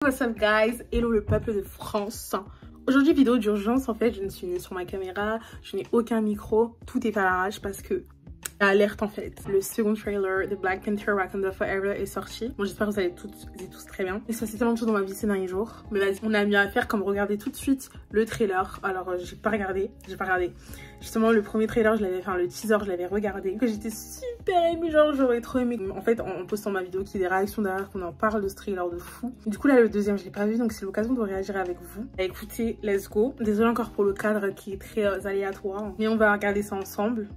What's up guys, hello le peuple de France. Aujourd'hui vidéo d'urgence, en fait je ne suis sur ma caméra, je n'ai aucun micro, tout est à l'arrache parce que alerte en fait. Le second trailer de Black Panther Wakanda Forever est sorti. Bon j'espère que vous allez toutes et tous très bien. Il se passe tellement de choses dans ma vie ces derniers jours. Mais vas-y, on a mieux à faire comme regarder tout de suite le trailer. Alors j'ai pas regardé. Justement le premier trailer je l'avais, enfin le teaser je l'avais regardé. Que j'étais super émue, genre j'aurais trop aimé. En fait en postant ma vidéo qu'il y ait des réactions derrière, qu'on en parle de ce trailer de fou. Du coup là le deuxième je l'ai pas vu donc c'est l'occasion de réagir avec vous. Écoutez, let's go. Désolée encore pour le cadre qui est très aléatoire. Mais on va regarder ça ensemble.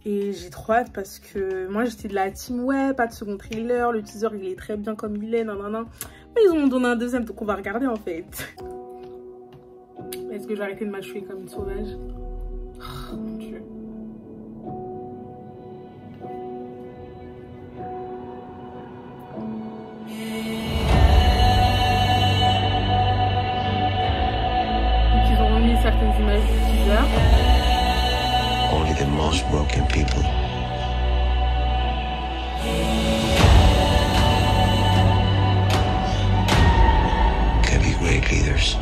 Et j'ai trop hâte parce que moi j'étais de la team ouais, pas de second trailer, le teaser il est très bien comme il est, nanana. Mais ils ont donné un deuxième donc on va regarder en fait. Est-ce que j'ai arrêté de m'achever comme une sauvage? Oh mon dieu. Donc ils ont remis certaines images du teaser. Only the most broken people can be great leaders.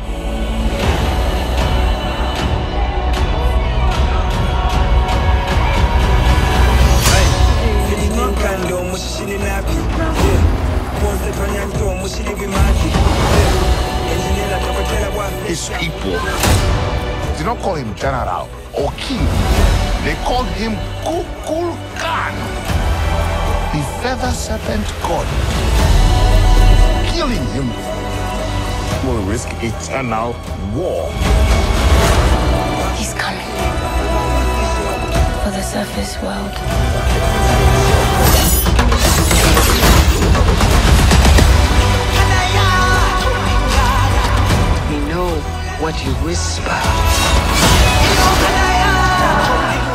His people did not call him general or king. They called him Kukulkan, the feather serpent god. Killing him will risk eternal war. He's coming for the surface world. We know what you whisper.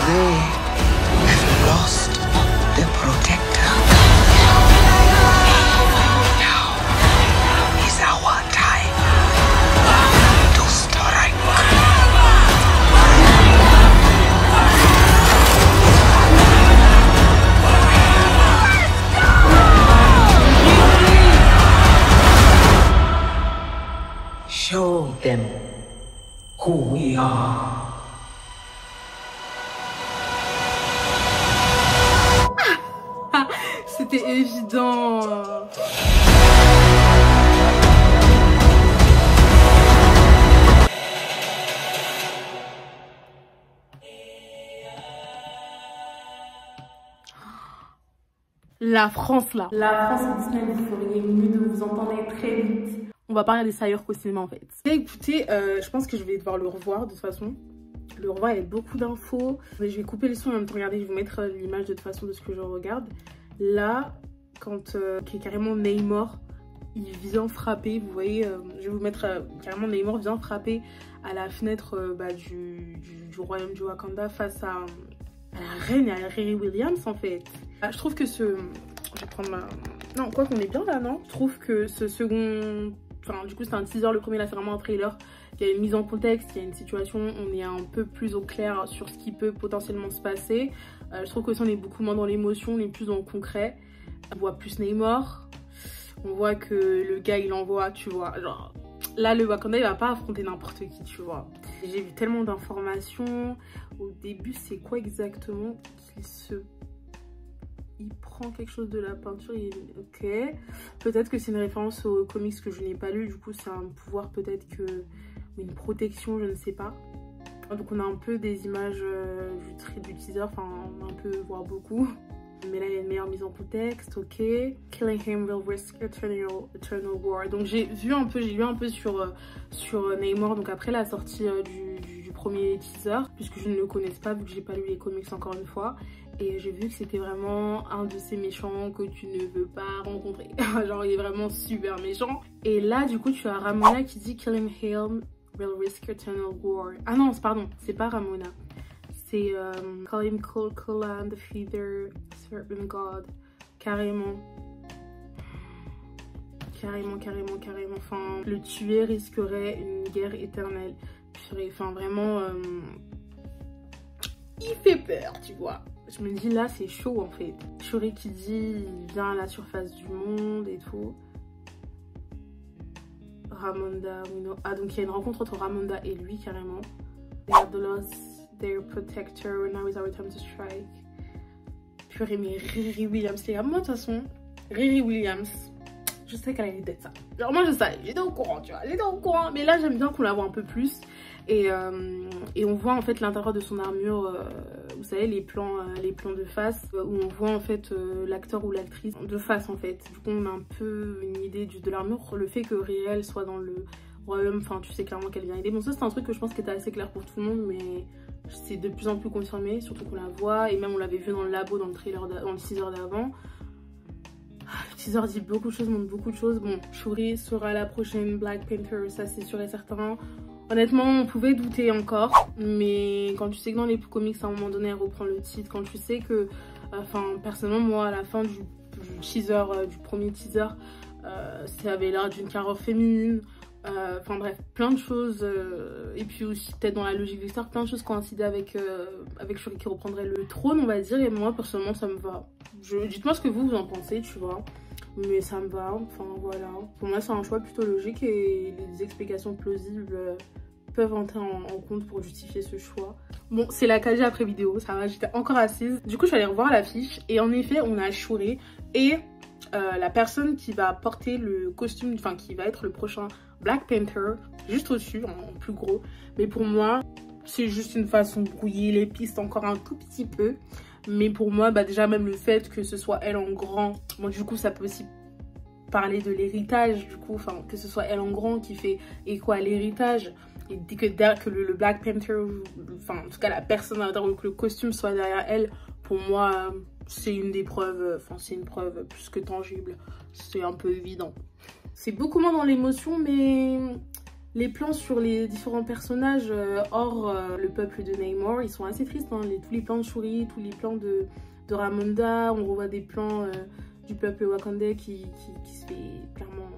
They have lost the protector. Now is our time to strike. Show them who we are. C'était évident. La France là. La France Disney, vous feriez mieux de vous en parler très vite. On va parler des Sayers qu'au cinéma en fait. Et écoutez, je pense que je vais devoir le revoir de toute façon. Le revoir avec beaucoup d'infos. Je vais couper le son et en même temps regarder, je vais vous mettre l'image de toute façon de ce que je regarde. Là, quand carrément Namor, il vient frapper, vous voyez, je vais vous mettre carrément Namor vient frapper à la fenêtre du royaume du Wakanda face à la reine et à Riri Williams en fait. Je trouve que ce... Je vais prendre ma... Non, quoi qu'on est bien là, non? Je trouve que ce second... Enfin, du coup, c'est un teaser, le premier là, c'est vraiment un trailer. Il y a une mise en contexte, il y a une situation, on est un peu plus au clair sur ce qui peut potentiellement se passer. Je trouve que ça, on est beaucoup moins dans l'émotion, on est plus dans le concret. On voit plus Namor, on voit que le gars, il envoie, tu vois, genre... Là, le Wakanda, il va pas affronter n'importe qui, tu vois. J'ai vu tellement d'informations. Au début, c'est quoi exactement qu'il se... Il prend quelque chose de la peinture, ok. Peut-être que c'est une référence aux comics que je n'ai pas lu, du coup c'est un pouvoir peut-être que... une protection, je ne sais pas. Donc on a un peu des images du teaser, enfin un peu, voire beaucoup. Mais là il y a une meilleure mise en contexte, ok. Killing him will risk eternal war. Donc j'ai lu un peu sur Namor, donc après la sortie du premier teaser, puisque je ne le connais pas vu que j'ai pas lu les comics encore une fois. Et j'ai vu que c'était vraiment un de ces méchants que tu ne veux pas rencontrer. Genre il est vraiment super méchant. Et là du coup tu as Ramona qui dit Killing him will risk eternal war. Ah non, pardon, c'est pas Ramona. C'est Call him Kukulkan, the feather serpent god. Carrément. Enfin, le tuer risquerait une guerre éternelle. Enfin vraiment... il fait peur, tu vois. Je me dis là c'est chaud en fait. Shuri qui dit il vient à la surface du monde et tout. Ramonda, ah donc il y a une rencontre entre Ramonda et lui carrément. They have lost their protector, now is our time to strike. Purée, mais Riri Williams, les gars, moi de toute façon, Riri Williams, je sais qu'elle a l'idée de ça. Genre moi je sais, j'étais au courant, tu vois, j'étais au courant. Mais là j'aime bien qu'on la voit un peu plus. Et on voit en fait l'intérieur de son armure, vous savez les plans de face, où on voit en fait l'acteur ou l'actrice de face en fait. Du coup on a un peu une idée de l'armure, le fait que Riel soit dans le royaume, enfin tu sais clairement qu'elle vient aider. Bon ça c'est un truc que je pense qui était assez clair pour tout le monde, mais c'est de plus en plus confirmé, surtout qu'on la voit. Et même on l'avait vu dans le labo, dans le trailer, dans le teaser d'avant. Le teaser dit beaucoup de choses, montre beaucoup de choses. Bon, Shuri sera la prochaine Black Panther, ça c'est sûr et certain. Honnêtement, on pouvait douter encore, mais quand tu sais que dans les comics, à un moment donné, elle reprend le titre, quand tu sais que, enfin, personnellement, moi, à la fin du teaser, du premier teaser, ça avait l'air d'une carrière féminine, enfin bref, plein de choses, et puis aussi peut-être dans la logique de l'histoire, plein de choses coïncidaient avec Shuri qui reprendrait le trône, on va dire, et moi, personnellement, ça me va. Dites-moi ce que vous en pensez, tu vois. Mais ça me va, enfin voilà. Pour moi c'est un choix plutôt logique et les explications plausibles peuvent entrer en compte pour justifier ce choix. Bon, c'est la KG après vidéo, ça va, j'étais encore assise. Du coup je suis allée revoir l'affiche et en effet on a Shuri et la personne qui va porter le costume, enfin qui va être le prochain Black Panther, juste au-dessus, en plus gros. Mais pour moi c'est juste une façon de brouiller les pistes encore un tout petit peu. Mais pour moi, bah déjà même le fait que ce soit elle en grand, bon du coup ça peut aussi parler de l'héritage, du coup, enfin que ce soit elle en grand qui fait écho à l'héritage, et que le Black Panther, enfin en tout cas la personne à l'intérieur, que le costume soit derrière elle, pour moi c'est une des preuves, enfin c'est une preuve plus que tangible, c'est un peu évident. C'est beaucoup moins dans l'émotion, mais les plans sur les différents personnages hors le peuple de Namor, ils sont assez tristes, hein. Tous les plans de Shuri, tous les plans de Ramonda, on revoit des plans du peuple wakandais qui se fait clairement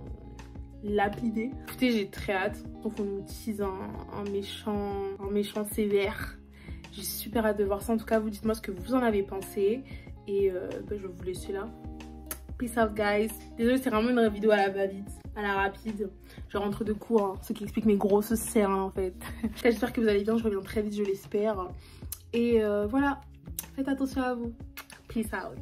lapider. Écoutez, j'ai très hâte, donc on nous tease un méchant sévère. J'ai super hâte de voir ça, en tout cas vous dites-moi ce que vous en avez pensé, et je vais vous laisser là. Peace out guys. Désolée, c'est vraiment une vidéo à la va-vite, à la rapide. Je rentre de cours, hein, ce qui explique mes grosses serres en fait. J'espère que vous allez bien, je reviens très vite, je l'espère. Et voilà, faites attention à vous. Peace out.